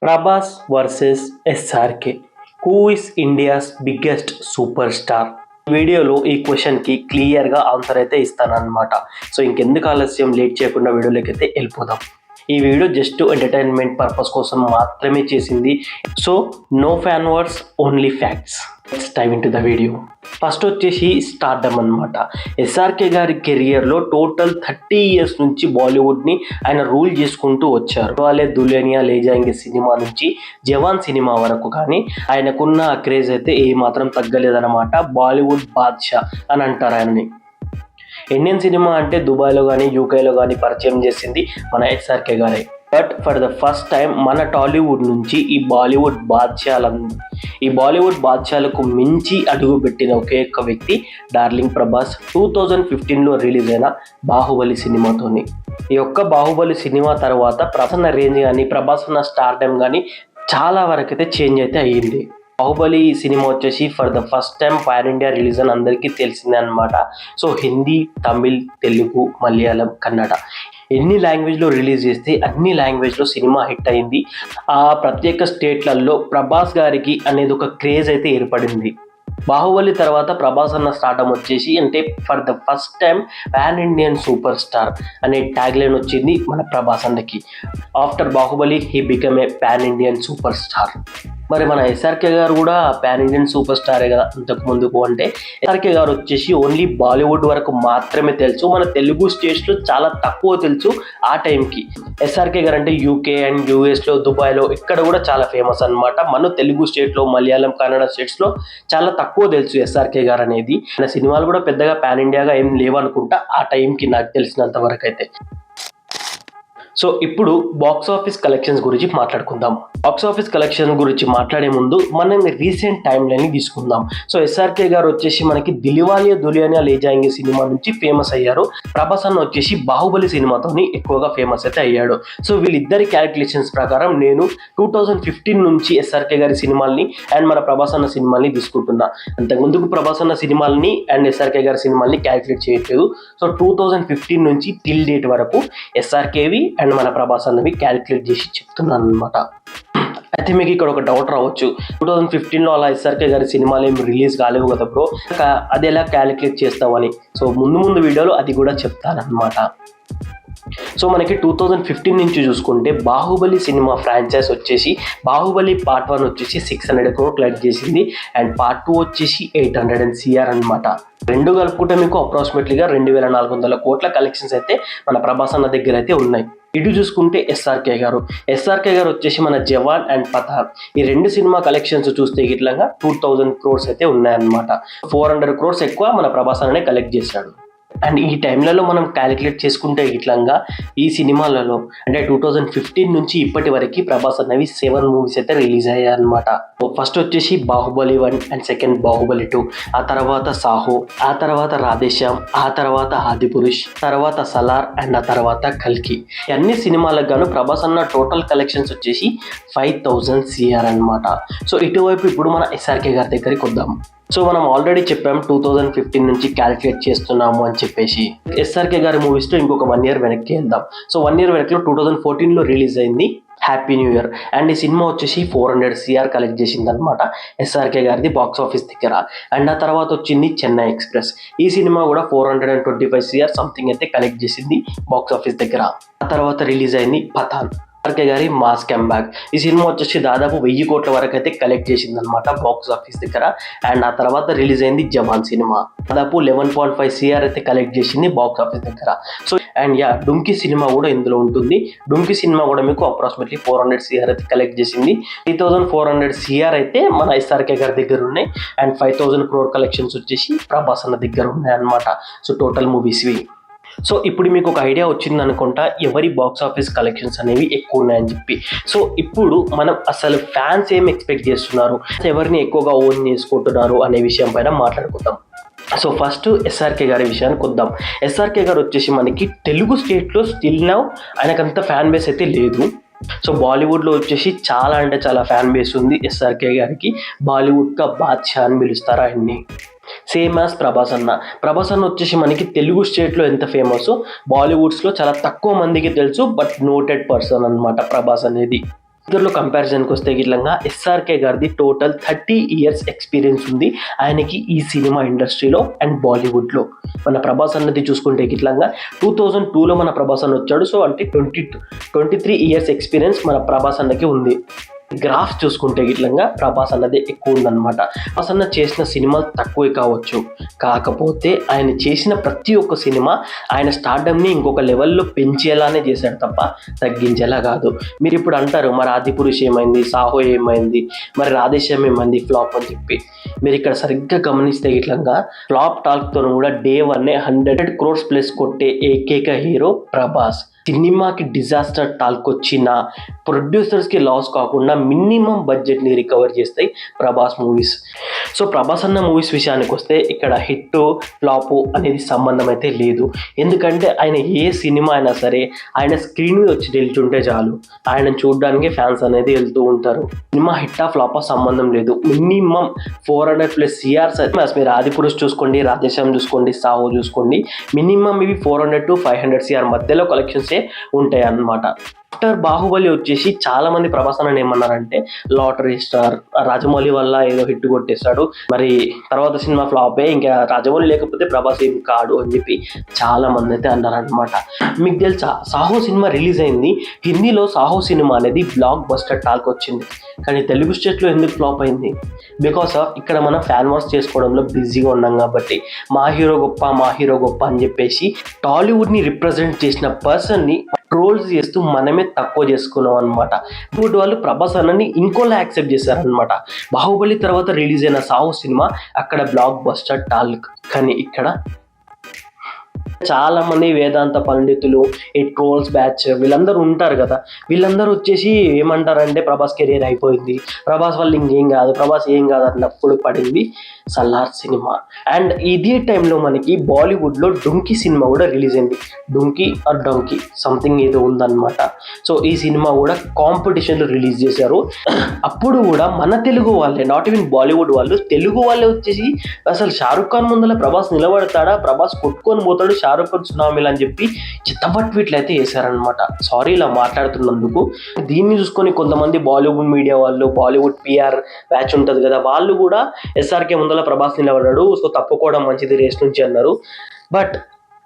Prabhas versus SRK. Who is India's biggest super star? వీడియోలో ఈ క్వశ్చన్కి క్లియర్గా ఆన్సర్ అయితే ఇస్తానన్నమాట. సో ఇంకెందుకు ఆలస్యం, లేట్ చేయకుండా వీడియోలోకి అయితే వెళ్ళిపోదాం. ఈ వీడియో జస్ట్ ఎంటర్టైన్మెంట్ పర్పస్ కోసం మాత్రమే చేసింది. So no fan words, only facts. Let's dive into the video. First వచ్చేసి స్టార్డమ్ అనమాట. ఎస్ఆర్కే గారి కెరియర్లో టోటల్ 30 years నుంచి బాలీవుడ్ని ఆయన రూల్ చేసుకుంటూ వచ్చారు. వాళ్ళే దుల్హనియా లే జాయేంగే సినిమా నుంచి జవాన్ సినిమా వరకు కానీ ఆయనకున్న క్రేజ్ అయితే ఏమాత్రం తగ్గలేదన్నమాట. బాలీవుడ్ బాద్షా అని అంటారు ఆయనని. ఇండియన్ సినిమా అంటే దుబాయ్లో కానీ యూకేలో కానీ పరిచయం చేసింది మన ఎస్ఆర్కే గారే. But for the first time మన టాలీవుడ్ నుంచి ఈ బాలీవుడ్ బాద్షాలకు మించి అడుగుపెట్టిన ఒకే ఒక్క వ్యక్తి డార్లింగ్ ప్రభాస్. 2015లో రిలీజ్ అయిన బాహుబలి సినిమాతోని. ఈ యొక్క బాహుబలి సినిమా తర్వాత ప్రభాస్ అన్న రేంజ్ కానీ ప్రభాస్ అన్న స్టార్డమ్ కానీ చాలా వరకు అయితే చేంజ్ అయితే అయ్యింది. బాహుబలి సినిమా వచ్చేసి for the first time pan India release అని అందరికీ తెలిసిందే అనమాట. సో హిందీ, తమిళ్, తెలుగు, మలయాళం, కన్నడ ఎన్ని లాంగ్వేజ్లో రిలీజ్ చేస్తే అన్ని లాంగ్వేజ్లో సినిమా హిట్ అయింది. ఆ ప్రత్యేక స్టేట్లలో ప్రభాస్ గారికి అనేది ఒక క్రేజ్ అయితే ఏర్పడింది. బాహుబలి తర్వాత ప్రభాస్ అన్న స్టార్డమ్ వచ్చేసి అంటే for the first time pan Indian super star అనే ట్యాగ్ లైన్ వచ్చింది మన ప్రభాస్ అన్నకి. After Baahubali he become a pan Indian super star. మరి మన ఎస్ఆర్కే గారు కూడా పాన్ ఇండియన్ సూపర్ స్టారే కదా ఇంతకు ముందుకు. అంటే ఎస్ఆర్కే గారు వచ్చేసి ఓన్లీ బాలీవుడ్ వరకు మాత్రమే తెలుసు, మన తెలుగు స్టేట్స్లో చాలా తక్కువ తెలుసు ఆ టైంకి. ఎస్ఆర్కే గారు అంటే యూకే అండ్ యూఎస్లో, దుబాయ్లో ఇక్కడ కూడా చాలా ఫేమస్ అనమాట. మన తెలుగు స్టేట్లో, మలయాళం, కన్నడ స్టేట్స్లో చాలా తక్కువ తెలుసు ఎస్ఆర్కే గారు అనేది. ఆయన సినిమాలు కూడా పెద్దగా పాన్ ఇండియాగా ఏం లేవనుకుంటా ఆ టైంకి, నాకు తెలిసినంత వరకు అయితే. సో ఇప్పుడు బాక్స్ ఆఫీస్ కలెక్షన్స్ గురించి మాట్లాడుకుందాం. బాక్స్ ఆఫీస్ కలెక్షన్ గురించి మాట్లాడే ముందు మనం రీసెంట్ టైం లైన్ తీసుకుందాం. సో ఎస్ఆర్కే గారు వచ్చేసి మనకి దిల్వాలియా దుల్హనియా లే జాయేంగే సినిమా నుంచి ఫేమస్ అయ్యారు. ప్రభాస్ అన్న వచ్చేసి బాహుబలి సినిమాతోని ఎక్కువగా ఫేమస్ అయితే అయ్యాడు. సో వీళ్ళిద్దరి క్యాలిక్యులేషన్స్ ప్రకారం నేను 2015 నుంచి ఎస్ఆర్కే గారి సినిమాల్ని అండ్ మన ప్రభాస్ అన్న సినిమాల్ని తీసుకుంటున్నా. అంతకుముందుకు ప్రభాస్ అన్న సినిమాల్ని అండ్ ఎస్ఆర్కే గారి సినిమాల్ని క్యాలిక్యులేట్ చేయట్లేదు. సో 2015 నుంచి టిల్ డేట్ వరకు ఎస్ఆర్కేవి అండ్ మన ప్రభాస్ అన్నవి క్యాలిక్యులేట్ చేసి చెప్తున్నాను అనమాట. అయితే మీకు ఇక్కడ ఒక డౌట్ రావచ్చు, 2015లో అలా ఎస్ఆర్కే గారి సినిమాలు ఏమి రిలీజ్ కాలేవు కదా బ్రో, అది ఎలా క్యాలిక్యులేట్ చేస్తావని. సో ముందు వీడియోలో అది కూడా చెప్తానమాట. సో మనకి 2015 నుంచి చూసుకుంటే బాహుబలి సినిమా ఫ్రాంచైజ్ వచ్చేసి బాహుబలి పార్ట్ 1 వచ్చేసి 600 crore కలెక్ట్ చేసింది అండ్ పార్ట్ 2 వచ్చేసి 800 CR అనమాట. రెండు కలుపుకుంటే మీకు అప్రాక్సిమేట్లీగా 2400 కోట్ల కలెక్షన్స్ అయితే మన ప్రభాస్ అన్న దగ్గర అయితే ఉన్నాయి. ఇటు చూసుకుంటే ఎస్ఆర్కే గారు వచ్చేసి మన జవాన్ అండ్ పఠాన్ ఈ రెండు సినిమా కలెక్షన్స్ చూస్తే ఇట్లా 2000 crores అయితే ఉన్నాయన్నమాట. 400 crores ఎక్కువ మన ప్రభాస్ అన్ననే కలెక్ట్ చేశాడు. అండ్ ఈ టైంలలో మనం క్యాలిక్యులేట్ చేసుకుంటే ఇట్లంగా ఈ సినిమాలలో అంటే 2015 నుంచి ఇప్పటి వరకు ప్రభాస్ అన్నవి 7 మూవీస్ అయితే రిలీజ్ అయ్యాయి అనమాట. ఫస్ట్ వచ్చేసి బాహుబలి 1 అండ్ సెకండ్ బాహుబలి 2, ఆ తర్వాత సాహో, ఆ తర్వాత రాధేశ్యామ్, ఆ తర్వాత ఆదిపురుష్, తర్వాత సలార్ అండ్ ఆ తర్వాత కల్కి. అన్ని సినిమాలకు గాను ప్రభాస్ అన్న టోటల్ కలెక్షన్స్ వచ్చేసి 5000 CR అనమాట. సో ఇటువైపు ఇప్పుడు మన ఎస్ఆర్కే గారి దగ్గరికి వద్దాం. సో మనం ఆల్రెడీ చెప్పాం 2015 నుంచి క్యాలిక్యులేట్ చేస్తున్నాము అని చెప్పేసి. ఎస్ఆర్కే గారి మూవీస్లో ఇంకొక 1 year వెనక్కి వెళ్దాం. సో 1 year వెనక్లో 2014లో రిలీజ్ అయింది హ్యాపీ న్యూ ఇయర్ అండ్ ఈ సినిమా వచ్చేసి 400 CR కలెక్ట్ చేసింది అనమాట ఎస్ఆర్కే గారిది బాక్స్ ఆఫీస్ దగ్గర. అండ్ ఆ తర్వాత వచ్చింది చెన్నై ఎక్స్ప్రెస్. ఈ సినిమా కూడా 425 CR సంథింగ్ అయితే కలెక్ట్ చేసింది బాక్స్ ఆఫీస్ దగ్గర. ఆ తర్వాత రిలీజ్ అయింది పఠాన్, ఎస్ఆర్కే గారి మాస్ కంబ్యాక్. ఈ సినిమా వచ్చేసి దాదాపు 1000 కోట్ల వరకు అయితే కలెక్ట్ చేసింది అనమాట బాక్స్ ఆఫీస్ దగ్గర. అండ్ ఆ తర్వాత రిలీజ్ అయింది జవాన్ సినిమా, దాదాపు 11.5 CR అయితే కలెక్ట్ చేసింది బాక్స్ ఆఫీస్ దగ్గర. సో అండ్ డుంకీ సినిమా కూడా ఇందులో ఉంటుంది. డుంకీ సినిమా కూడా మీకు అప్రాక్సిమేట్లీ 400 CR అయితే కలెక్ట్ చేసింది. 3400 CR అయితే మన ఎస్ఆర్కే గారి దగ్గర ఉన్నాయి అండ్ 5000 crore కలెక్షన్స్ వచ్చేసి ప్రభాస్ అన్న దగ్గర ఉన్నాయి అనమాట. So total మూవీస్వి. సో ఇప్పుడు మీకు ఒక ఐడియా వచ్చింది అనుకుంటా ఎవరి బాక్స్ ఆఫీస్ కలెక్షన్స్ అనేవి ఎక్కువ ఉన్నాయని చెప్పి. సో ఇప్పుడు మనం అసలు ఫ్యాన్స్ ఏం ఎక్స్పెక్ట్ చేస్తున్నారు, ఎవరిని ఎక్కువగా ఓన్ చేసుకుంటున్నారు అనే విషయం పైన మాట్లాడుకుందాం. సో ఫస్ట్ ఎస్ఆర్కే గారి విషయానికి వద్దాం. ఎస్ఆర్కే గారు వచ్చేసి మనకి తెలుగు స్టేట్లో స్టిల్ నౌ ఆయనకంత ఫ్యాన్ బేస్ అయితే లేదు. సో బాలీవుడ్లో వచ్చేసి చాలా అంటే చాలా ఫ్యాన్ బేస్ ఉంది ఎస్ఆర్కే గారికి. బాలీవుడ్ కా బాద్షా అని పిలుస్తారు ఆయన్ని. సేమ్ యాజ్ ప్రభాస్ అన్న వచ్చేసి మనకి తెలుగు స్టేట్లో ఎంత ఫేమస్, బాలీవుడ్స్లో చాలా తక్కువ మందికి తెలుసు. బట్ నోటెడ్ పర్సన్ అనమాట ప్రభాస్ అనేది. ఇద్దరిలో కంపారిజన్కి వస్తే గిట్లంగా ఎస్ఆర్కే గారిది టోటల్ 30 ఇయర్స్ ఎక్స్పీరియన్స్ ఉంది ఆయనకి ఈ సినిమా ఇండస్ట్రీలో అండ్ బాలీవుడ్లో. మన ప్రభాస్ అన్నది చూసుకుంటే గిట్లంగా 2002లో మన ప్రభాస్ అన్న వచ్చాడు. సో అంటే 23 ఇయర్స్ ఎక్స్పీరియన్స్ మన ప్రభాస్ అన్నకి ఉంది. గ్రాఫ్ చూసుకుంటే గిట్లంగా ప్రభాస్ అన్నదే ఎక్కువ ఉందన్నమాట. ప్రభాస్ అన్న చేసిన సినిమాలు తక్కువే కావచ్చు, కాకపోతే ఆయన చేసిన ప్రతి ఒక్క సినిమా ఆయన స్టార్డమ్ని ఇంకొక లెవెల్లో పెంచేలానే చేశాడు తప్ప తగ్గించేలా కాదు. మీరు ఇప్పుడు అంటారు మరి ఆదిపురుష్ ఏమైంది, సాహో ఏమైంది, మరి రాధేశ్యామ్ ఏమైంది ఫ్లాప్ అని చెప్పి. మీరు ఇక్కడ సరిగ్గా గమనిస్తే గిట్లంగా ఫ్లాప్ టాక్తో కూడా Day 1 100 crores ప్లస్ కొట్టే ఏకైక హీరో ప్రభాస్. సినిమాకి డిజాస్టర్ టాల్క్ వచ్చిన ప్రొడ్యూసర్స్కి లాస్ కాకుండా మినిమం బడ్జెట్ని రికవర్ చేస్తాయి ప్రభాస్ మూవీస్. సో ప్రభాస్ అన్న మూవీస్ విషయానికి వస్తే ఇక్కడ హిట్ ఫ్లాప్ అనేది సంబంధం అయితే లేదు. ఎందుకంటే ఆయన ఏ సినిమా అయినా సరే ఆయన స్క్రీన్ మీద వచ్చి నిల్చుంటే చాలు, ఆయన చూడడానికి ఫ్యాన్స్ అనేది వెళ్తూ ఉంటారు. సినిమా హిట్ ఫ్లాప్ సంబంధం లేదు. Minimum 400+ CRs. మీరు ఆదిపురుష్ చూసుకోండి, రాధేశ్యామ్ చూసుకోండి, సాహో చూసుకోండి, మినిమం ఇవి 400 to 500 CR మధ్యలో కలెక్షన్స్ ఉంటాయి అన్నమాట. ఆఫ్టర్ బాహుబలి వచ్చేసి చాలా మంది ప్రభాస్ అన్న ఏమన్నారంటే లాటరీ స్టార్, రాజమౌళి వల్ల ఏదో హిట్ కొట్టేశాడు, మరి తర్వాత సినిమా ఫ్లాపే, ఇంకా రాజమౌళి లేకపోతే ప్రభాస్ ఏం కాడు అని చెప్పి చాలా మంది అయితే అన్నారనమాట. మీకు తెలుసా సాహో సినిమా రిలీజ్ అయింది, హిందీలో సాహో సినిమా అనేది బ్లాక్ బస్టర్ టాక్ వచ్చింది, కానీ తెలుగు స్టేట్లో ఎందుకు ఫ్లాప్ అయింది? బికాస్ ఆఫ్ ఇక్కడ మనం ఫ్యాన్ వార్స్ చేసుకోవడంలో బిజీగా ఉన్నాం కాబట్టి మా హీరో గొప్ప అని చెప్పేసి టాలీవుడ్ని రిప్రజెంట్ చేసిన పర్సన్ని ట్రోల్స్ చేస్తూ మనమే తక్కువ చేసుకున్నాం అనమాట. ఇప్పుడు వాళ్ళు ప్రభాస్ అన్నని ఇంకోలా యాక్సెప్ట్ చేశారనమాట. బాహుబలి తర్వాత రిలీజ్ అయిన సాహో సినిమా అక్కడ బ్లాక్ బస్టర్ టాల్క్, కానీ ఇక్కడ చాలా మంది వేదాంత పండితులు, ఈ ట్రోల్స్ బ్యాచ్ వీళ్ళందరూ ఉంటారు కదా, వీళ్ళందరూ వచ్చేసి ఏమంటారంటే ప్రభాస్ కెరీర్ అయిపోయింది, ప్రభాస్ వల్ల ఇంకేం కాదు, ప్రభాస్ ఏం కాదు అన్నప్పుడు పడింది సలార్ సినిమా. అండ్ ఇదే టైంలో మనకి బాలీవుడ్లో డుంకీ సినిమా కూడా రిలీజ్ అయింది. డుంకీ సంథింగ్ ఏదో ఉందన్నమాట. సో ఈ సినిమా కూడా కాంపిటీషన్లో రిలీజ్ చేశారు. అప్పుడు కూడా మన తెలుగు వాళ్ళే, నాట్ ఈవెన్ బాలీవుడ్ వాళ్ళు, తెలుగు వాళ్ళే వచ్చేసి అసలు షారుఖ్ ఖాన్ ముందర ప్రభాస్ నిలబడతాడా, ప్రభాస్ కొట్టుకొని పోతాడు షారుఖ్ ఖాన్ సునామీలు అని చెప్పి చిత్తపట్విట్లు అయితే వేశారనమాట. సారీ ఇలా మాట్లాడుతున్నందుకు. దీన్ని చూసుకొని కొంతమంది బాలీవుడ్ మీడియా వాళ్ళు, బాలీవుడ్ PR బ్యాచ్ ఉంటుంది కదా, వాళ్ళు కూడా ఎస్ఆర్కే ముందర ప్రభాస్ నిలబడ్డాడు, సో తప్పుకోవడం మంచిది రేస్ నుంచి అన్నారు. బట్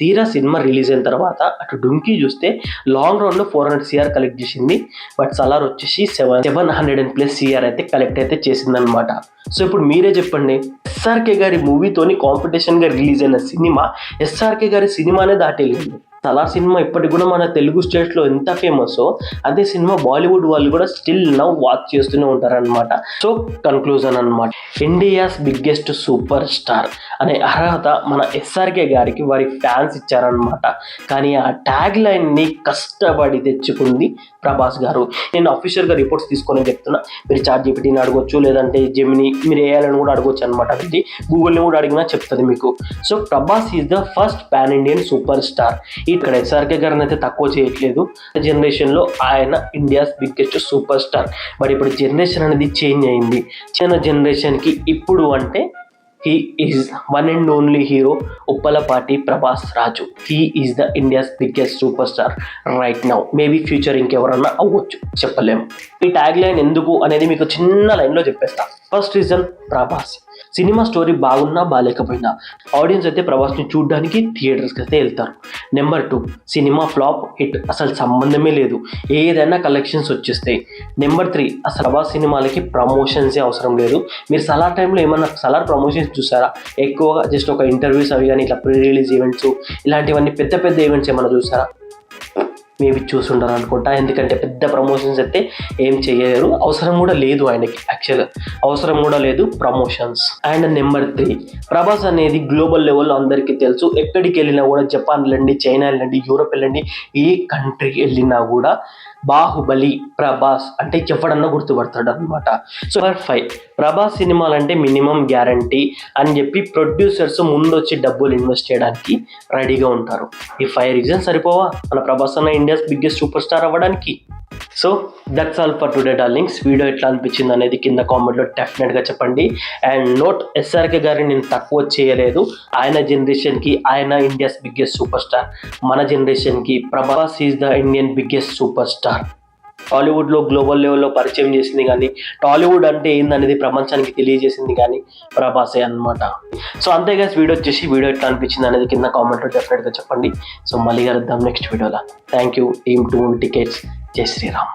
తీరా సినిమా రిలీజ్ అయిన తర్వాత అటు డుంకీ చూస్తే లాంగ్ రన్లో 400 CR కలెక్ట్ చేసింది, బట్ సలార్ వచ్చేసి 700+ CR అయితే కలెక్ట్ అయితే చేసిందనమాట. సో ఇప్పుడు మీరే చెప్పండి, ఎస్ఆర్కే గారి మూవీతోని కాంపిటీషన్గా రిలీజ్ అయిన సినిమా ఎస్ఆర్కే గారి సినిమానే దాటెళ్ళింది. సలార్ సినిమా ఇప్పటికి కూడా మన తెలుగు స్టేట్స్లో ఎంత ఫేమస్, అదే సినిమా బాలీవుడ్ వాళ్ళు కూడా స్టిల్ నౌ వాచ్ చేస్తూనే ఉంటారనమాట. సో కన్క్లూజన్ అనమాట, ఇండియాస్ బిగ్గెస్ట్ సూపర్ స్టార్ అనే అర్హత మన ఎస్ఆర్కే గారికి వారి ఫ్యాన్స్ ఇచ్చారనమాట. కానీ ఆ ట్యాగ్ లైన్ని కష్టపడి తెచ్చుకుంది ప్రభాస్ గారు. నేను అఫీషియల్గా రిపోర్ట్స్ తీసుకొని చెప్తున్నా, మీరు ChatGPTని అడగొచ్చు, లేదంటే జెమిని, మీరు ఏఐని కూడా అడగొచ్చు అనమాట. అది గూగుల్ని కూడా అడిగినా చెప్తుంది మీకు. So Prabhas is the first pan Indian super star. ఇక్కడ ఎస్ఆర్కే గారిని అయితే తక్కువ చేయట్లేదు. జనరేషన్లో ఆయన India's biggest super star. But ఇప్పుడు జనరేషన్ అనేది చేంజ్ అయింది. చిన్న జనరేషన్కి ఇప్పుడు అంటే he is one and only hero Uppalapati Prabhas Raju. He is the India's biggest super star right now. Maybe future ఇంకెవరన్నా అవ్వచ్చు, చెప్పలేము. ఈ ట్యాగ్ లైన్ ఎందుకు అనేది మీకు చిన్న లైన్లో చెప్పేస్తా. First reason, Prabhas. Cinema story బాగున్నా బాగాలేకపోయినా ఆడియన్స్ అయితే ప్రభాస్ని చూడడానికి థియేటర్స్కి అయితే వెళ్తారు. నెంబర్ 2, సినిమా ఫ్లాప్ హిట్ అసలు సంబంధమే లేదు, ఏదైనా కలెక్షన్స్ వచ్చేస్తాయి. నెంబర్ 3, అసలు ప్రభాస్ సినిమాలకి ప్రమోషన్సే అవసరం లేదు. మీరు సలార్ టైంలో ఏమన్నా సలార్ ప్రమోషన్స్ చూసారా? ఎక్కువగా జస్ట్ ఒక ఇంటర్వ్యూస్ అవి కానీ, ఇట్లా ప్రీ రిలీజ్ ఈవెంట్స్, ఇలాంటివన్నీ పెద్ద పెద్ద ఈవెంట్స్ ఏమైనా చూసారా? మేబీ చూసుంటారు అనుకుంటా, ఎందుకంటే పెద్ద ప్రమోషన్స్ అయితే ఏం చేయలేరు, అవసరం కూడా లేదు ఆయనకి, యాక్చువల్గా అవసరం కూడా లేదు ప్రమోషన్స్. అండ్ నెంబర్ 3, ప్రభాస్ అనేది గ్లోబల్ లెవెల్లో అందరికీ తెలుసు. ఎక్కడికి వెళ్ళినా కూడా, జపాన్ వెళ్ళండి, చైనా వెళ్ళండి, యూరోప్ వెళ్ళండి, ఏ కంట్రీకి వెళ్ళినా కూడా బాహుబలి ప్రభాస్ అంటే ఎవడన్నా గుర్తుపడతాడు అనమాట. సో నెంబర్ 5, ప్రభాస్ సినిమాలంటే మినిమం గ్యారంటీ అని చెప్పి ప్రొడ్యూసర్స్ ముందొచ్చి డబ్బులు ఇన్వెస్ట్ చేయడానికి రెడీగా ఉంటారు. ఈ 5 రీజన్స్ సరిపోవా మన ప్రభాస్ అన్న ఇండియాస్ బిగ్గెస్ట్ సూపర్ స్టార్ అవ్వడానికి? So that's all for today darlings. Video ఎట్లా అనిపించింది అనేది కింద కామెంట్లో డెఫినెట్గా చెప్పండి. అండ్ నోట్, ఎస్ఆర్కే గారిని నేను తక్కువ చేయలేదు. ఆయన జనరేషన్కి ఆయన ఇండియాస్ బిగ్గెస్ట్ సూపర్ స్టార్, మన జనరేషన్కి Prabhas is the Indian biggest super star. టాలీవుడ్లో గ్లోబల్ లెవెల్లో పరిచయం చేసింది కానీ టాలీవుడ్ అంటే ఏందనేది ప్రపంచానికి తెలియజేసింది కానీ ప్రభాసే అన్నమాట. సో అంతే గైస్, వీడియో ఎట్లా అనిపించింది అనేది కింద కామెంట్లో డెఫినెట్గా చెప్పండి. సో మళ్ళీ కలుద్దాం నెక్స్ట్ వీడియోలో. Thank you team 2 tickets. జై శ్రీరామ్.